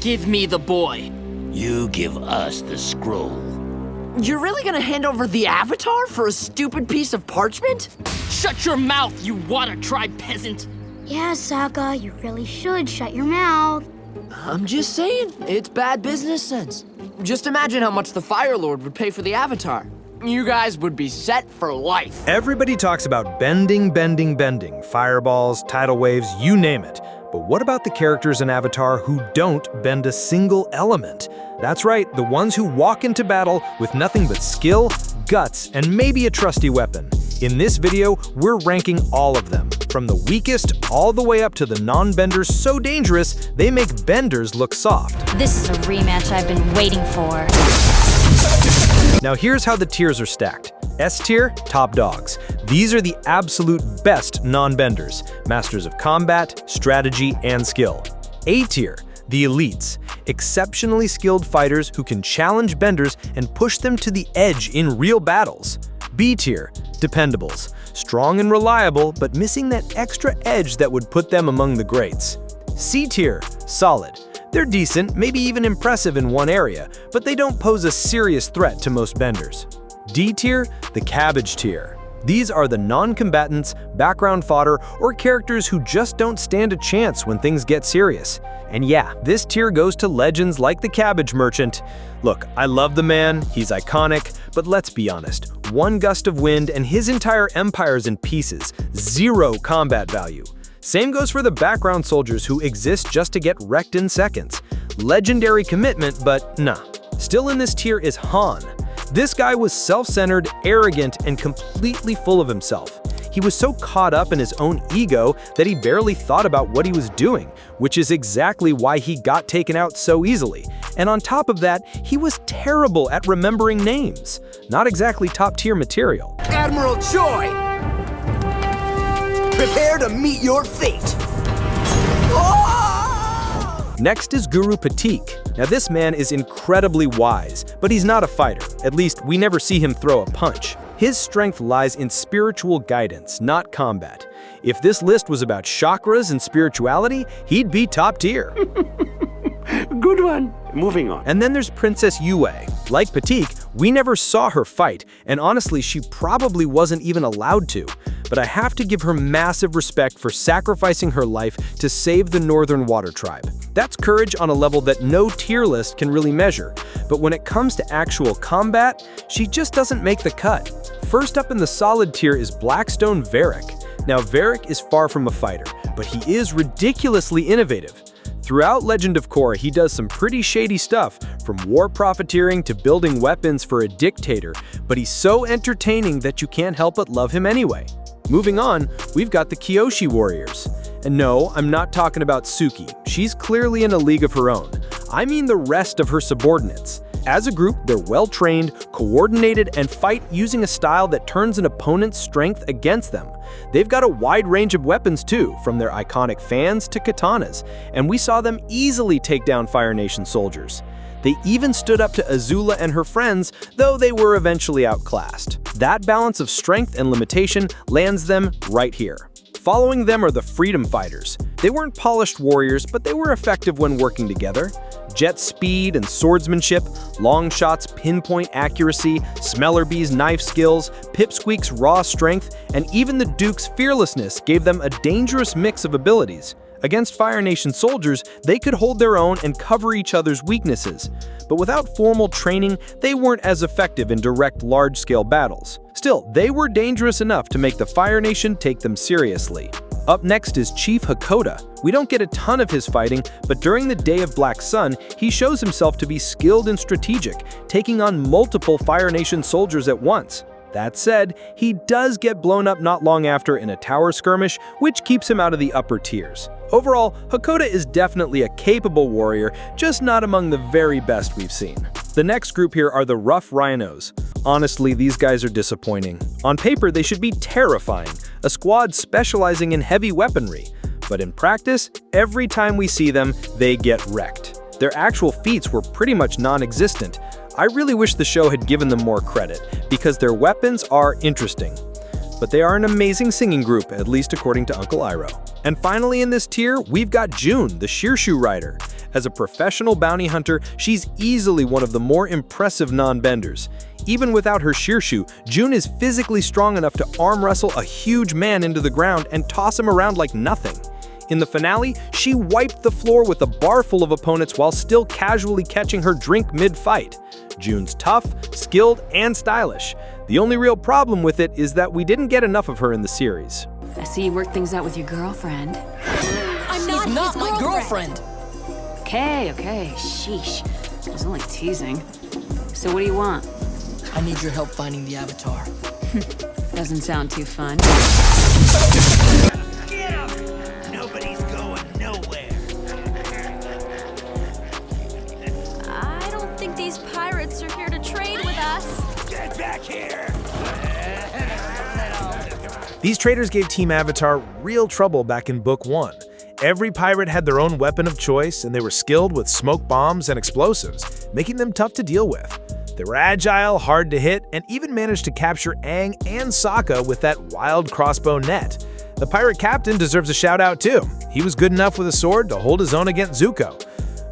Give me the boy. You give us the scroll. You're really gonna hand over the Avatar for a stupid piece of parchment? Shut your mouth, you water tribe peasant. Yeah, Sokka, you really should shut your mouth. I'm just saying, it's bad business sense. Just imagine how much the Fire Lord would pay for the Avatar. You guys would be set for life. Everybody talks about bending, fireballs, tidal waves, you name it. But what about the characters in Avatar who don't bend a single element? That's right, the ones who walk into battle with nothing but skill, guts, and maybe a trusty weapon. In this video, we're ranking all of them, from the weakest all the way up to the non-benders so dangerous they make benders look soft. This is a rematch I've been waiting for. Now here's how the tiers are stacked. S tier, top dogs. These are the absolute best non-benders, masters of combat, strategy, and skill. A tier, the elites, exceptionally skilled fighters who can challenge benders and push them to the edge in real battles. B tier, dependables, strong and reliable, but missing that extra edge that would put them among the greats. C tier, solid. They're decent, maybe even impressive in one area, but they don't pose a serious threat to most benders. D tier, the cabbage tier. These are the non-combatants, background fodder, or characters who just don't stand a chance when things get serious. And yeah, this tier goes to legends like the Cabbage Merchant. Look, I love the man, he's iconic, but let's be honest, one gust of wind and his entire empire's in pieces, zero combat value. Same goes for the background soldiers who exist just to get wrecked in seconds. Legendary commitment, but nah. Still in this tier is Han. This guy was self-centered, arrogant, and completely full of himself. He was so caught up in his own ego that he barely thought about what he was doing, which is exactly why he got taken out so easily. And on top of that, he was terrible at remembering names. Not exactly top-tier material. Admiral Choi! Prepare to meet your fate! Next is Guru Pathik. Now this man is incredibly wise, but he's not a fighter. At least, we never see him throw a punch. His strength lies in spiritual guidance, not combat. If this list was about chakras and spirituality, he'd be top tier. Good one. Moving on. And then there's Princess Yue. Like Pathik, we never saw her fight, and honestly, she probably wasn't even allowed to. But I have to give her massive respect for sacrificing her life to save the Northern Water Tribe. That's courage on a level that no tier list can really measure. But when it comes to actual combat, she just doesn't make the cut. First up in the solid tier is Blackstone Varrick. Now Varrick is far from a fighter, but he is ridiculously innovative. Throughout Legend of Korra, he does some pretty shady stuff, from war profiteering to building weapons for a dictator, but he's so entertaining that you can't help but love him anyway. Moving on, we've got the Kyoshi Warriors. And no, I'm not talking about Suki. She's clearly in a league of her own. I mean the rest of her subordinates. As a group, they're well-trained, coordinated, and fight using a style that turns an opponent's strength against them. They've got a wide range of weapons too, from their iconic fans to katanas, and we saw them easily take down Fire Nation soldiers. They even stood up to Azula and her friends, though they were eventually outclassed. That balance of strength and limitation lands them right here. Following them are the Freedom Fighters. They weren't polished warriors, but they were effective when working together. Jet speed and swordsmanship, Longshot's pinpoint accuracy, Smellerbee's knife skills, Pipsqueak's raw strength, and even the Duke's fearlessness gave them a dangerous mix of abilities. Against Fire Nation soldiers, they could hold their own and cover each other's weaknesses. But without formal training, they weren't as effective in direct large-scale battles. Still, they were dangerous enough to make the Fire Nation take them seriously. Up next is Chief Hakoda. We don't get a ton of his fighting, but during the Day of Black Sun, he shows himself to be skilled and strategic, taking on multiple Fire Nation soldiers at once. That said, he does get blown up not long after in a tower skirmish, which keeps him out of the upper tiers. Overall, Hakoda is definitely a capable warrior, just not among the very best we've seen. The next group here are the Rough Rhinos. Honestly, these guys are disappointing. On paper, they should be terrifying, a squad specializing in heavy weaponry. But in practice, every time we see them, they get wrecked. Their actual feats were pretty much non-existent. I really wish the show had given them more credit, because their weapons are interesting. But they are an amazing singing group, at least according to Uncle Iroh. And finally in this tier, we've got June, the Shearshoe Rider. As a professional bounty hunter, she's easily one of the more impressive non-benders. Even without her shirshu, June is physically strong enough to arm wrestle a huge man into the ground and toss him around like nothing. In the finale, she wiped the floor with a bar full of opponents while still casually catching her drink mid-fight. June's tough, skilled, and stylish. The only real problem with it is that we didn't get enough of her in the series. I see you work things out with your girlfriend. I'm not my girlfriend. Okay, sheesh. I was only teasing. So what do you want? I need your help finding the Avatar. Doesn't sound too fun. Get up! Nobody's going nowhere. I don't think these pirates are here to trade with us. Get back here! These traders gave Team Avatar real trouble back in Book 1. Every pirate had their own weapon of choice, and they were skilled with smoke bombs and explosives, making them tough to deal with. They were agile, hard to hit, and even managed to capture Aang and Sokka with that wild crossbow net. The pirate captain deserves a shout-out too. He was good enough with a sword to hold his own against Zuko.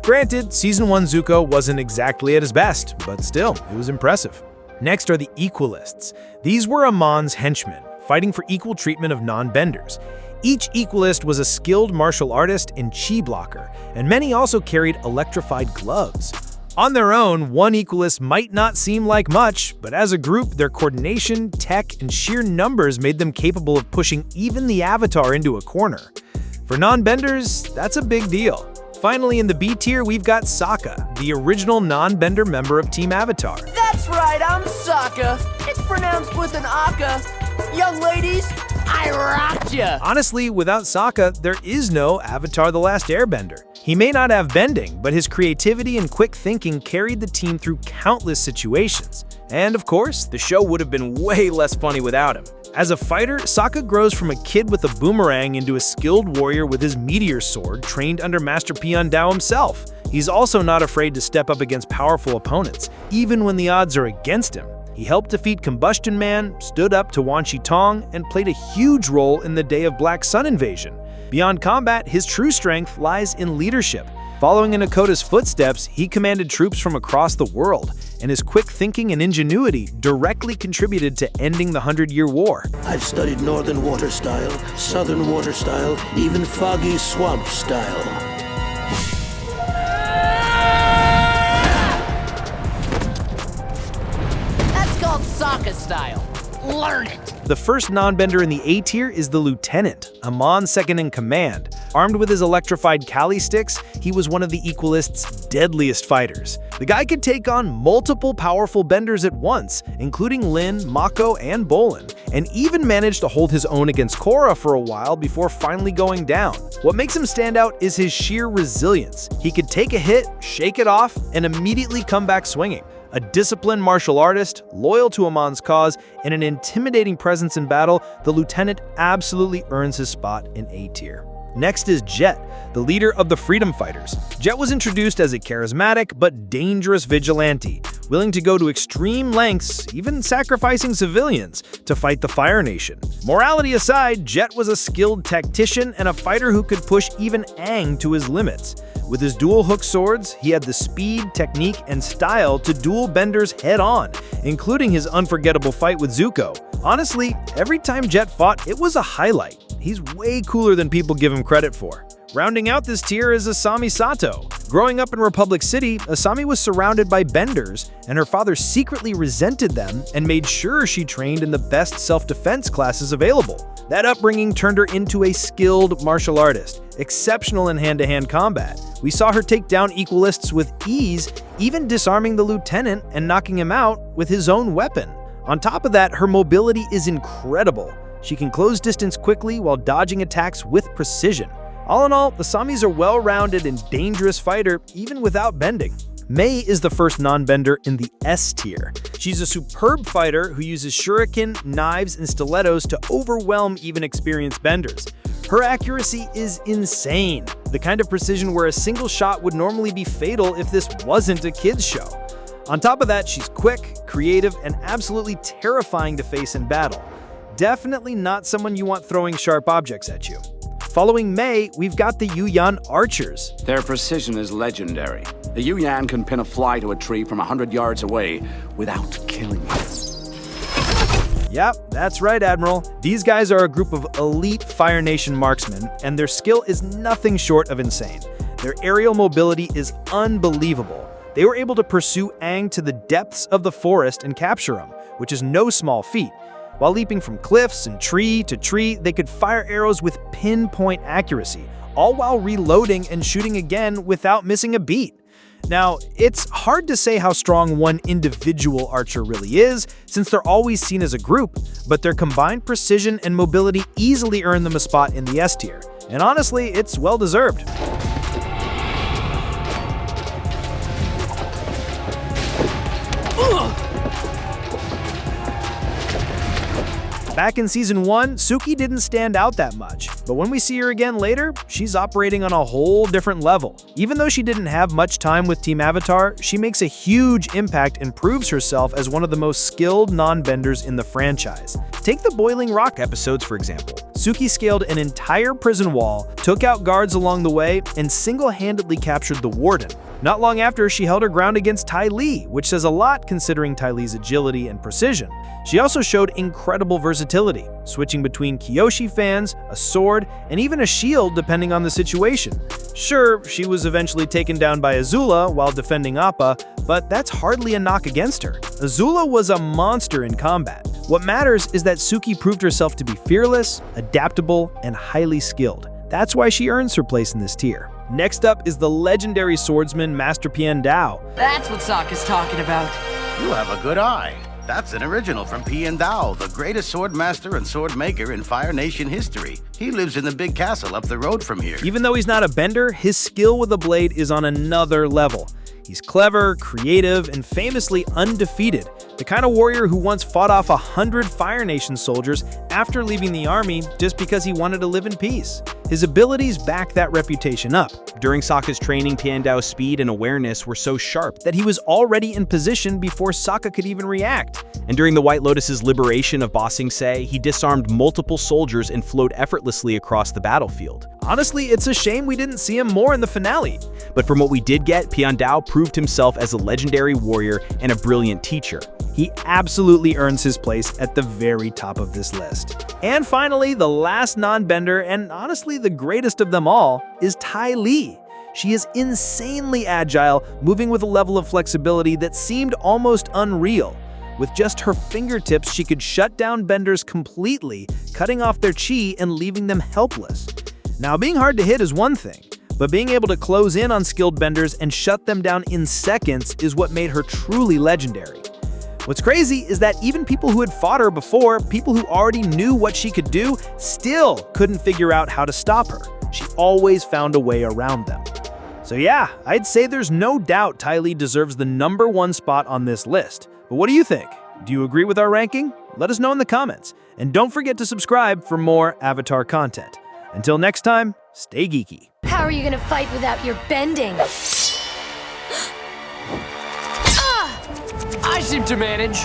Granted, Season 1 Zuko wasn't exactly at his best, but still, it was impressive. Next are the Equalists. These were Amon's henchmen, fighting for equal treatment of non-benders. Each Equalist was a skilled martial artist and chi blocker, and many also carried electrified gloves. On their own, one Equalist might not seem like much, but as a group, their coordination, tech, and sheer numbers made them capable of pushing even the Avatar into a corner. For non-benders, that's a big deal. Finally, in the B tier, we've got Sokka, the original non-bender member of Team Avatar. That's right, I'm Sokka. It's pronounced with an aka. Young ladies, I rocked ya! Honestly, without Sokka, there is no Avatar: The Last Airbender. He may not have bending, but his creativity and quick thinking carried the team through countless situations. And of course, the show would have been way less funny without him. As a fighter, Sokka grows from a kid with a boomerang into a skilled warrior with his meteor sword, trained under Master Piandao himself. He's also not afraid to step up against powerful opponents, even when the odds are against him. He helped defeat Combustion Man, stood up to Wan Shi Tong, and played a huge role in the Day of Black Sun invasion. Beyond combat, his true strength lies in leadership. Following in Hakoda's footsteps, he commanded troops from across the world, and his quick thinking and ingenuity directly contributed to ending the 100-Year War. I've studied northern water style, southern water style, even foggy swamp style. Sokka style. Learn it! The first non-bender in the A tier is the Lieutenant, Amon's second-in-command. Armed with his electrified Kali sticks, he was one of the Equalist's deadliest fighters. The guy could take on multiple powerful benders at once, including Lin, Mako, and Bolin, and even managed to hold his own against Korra for a while before finally going down. What makes him stand out is his sheer resilience. He could take a hit, shake it off, and immediately come back swinging. A disciplined martial artist, loyal to Amon's cause, and an intimidating presence in battle, the Lieutenant absolutely earns his spot in A tier. Next is Jet, the leader of the Freedom Fighters. Jet was introduced as a charismatic but dangerous vigilante, willing to go to extreme lengths, even sacrificing civilians, to fight the Fire Nation. Morality aside, Jet was a skilled tactician and a fighter who could push even Aang to his limits. With his dual-hook swords, he had the speed, technique, and style to duel benders head-on, including his unforgettable fight with Zuko. Honestly, every time Jet fought, it was a highlight. He's way cooler than people give him credit for. Rounding out this tier is Asami Sato. Growing up in Republic City, Asami was surrounded by benders, and her father secretly resented them and made sure she trained in the best self-defense classes available. That upbringing turned her into a skilled martial artist, exceptional in hand-to-hand combat. We saw her take down Equalists with ease, even disarming the lieutenant and knocking him out with his own weapon. On top of that, her mobility is incredible. She can close distance quickly while dodging attacks with precision. All in all, Asamis are well-rounded and dangerous fighter even without bending. Mei is the first non-bender in the S tier. She's a superb fighter who uses shuriken, knives, and stilettos to overwhelm even experienced benders. Her accuracy is insane, the kind of precision where a single shot would normally be fatal if this wasn't a kids' show. On top of that, she's quick, creative, and absolutely terrifying to face in battle. Definitely not someone you want throwing sharp objects at you. Following Mei, we've got the Yuyan Archers. Their precision is legendary. The Yuyan can pin a fly to a tree from 100 yards away without killing it. Yep, that's right, Admiral. These guys are a group of elite Fire Nation marksmen, and their skill is nothing short of insane. Their aerial mobility is unbelievable. They were able to pursue Aang to the depths of the forest and capture him, which is no small feat. While leaping from cliffs and tree to tree, they could fire arrows with pinpoint accuracy, all while reloading and shooting again without missing a beat. Now, it's hard to say how strong one individual archer really is, since they're always seen as a group, but their combined precision and mobility easily earn them a spot in the S tier. And honestly, it's well-deserved. Back in Season 1, Suki didn't stand out that much, but when we see her again later, she's operating on a whole different level. Even though she didn't have much time with Team Avatar, she makes a huge impact and proves herself as one of the most skilled non-benders in the franchise. Take the Boiling Rock episodes, for example. Suki scaled an entire prison wall, took out guards along the way, and single-handedly captured the Warden. Not long after, she held her ground against Ty Lee, which says a lot considering Ty Lee's agility and precision. She also showed incredible versatility, switching between Kyoshi fans, a sword, and even a shield depending on the situation. Sure, she was eventually taken down by Azula while defending Appa, but that's hardly a knock against her. Azula was a monster in combat. What matters is that Suki proved herself to be fearless, adaptable, and highly skilled. That's why she earns her place in this tier. Next up is the legendary swordsman Master Piandao. That's what Sokka's talking about. You have a good eye. That's an original from Piandao, the greatest sword master and sword maker in Fire Nation history. He lives in the big castle up the road from here. Even though he's not a bender, his skill with the blade is on another level. He's clever, creative, and famously undefeated. The kind of warrior who once fought off 100 Fire Nation soldiers after leaving the army just because he wanted to live in peace. His abilities back that reputation up. During Sokka's training, Piandao's speed and awareness were so sharp that he was already in position before Sokka could even react. And during the White Lotus's liberation of Ba Sing Se, he disarmed multiple soldiers and flowed effortlessly across the battlefield. Honestly, it's a shame we didn't see him more in the finale. But from what we did get, Piandao proved himself as a legendary warrior and a brilliant teacher. He absolutely earns his place at the very top of this list. And finally, the last non-bender, and honestly the greatest of them all, is Ty Lee. She is insanely agile, moving with a level of flexibility that seemed almost unreal. With just her fingertips, she could shut down benders completely, cutting off their chi and leaving them helpless. Now, being hard to hit is one thing, but being able to close in on skilled benders and shut them down in seconds is what made her truly legendary. What's crazy is that even people who had fought her before, people who already knew what she could do, still couldn't figure out how to stop her. She always found a way around them. So yeah, I'd say there's no doubt Ty Lee deserves the #1 spot on this list. But what do you think? Do you agree with our ranking? Let us know in the comments. And don't forget to subscribe for more Avatar content. Until next time, stay geeky. How are you gonna fight without your bending? I seem to manage.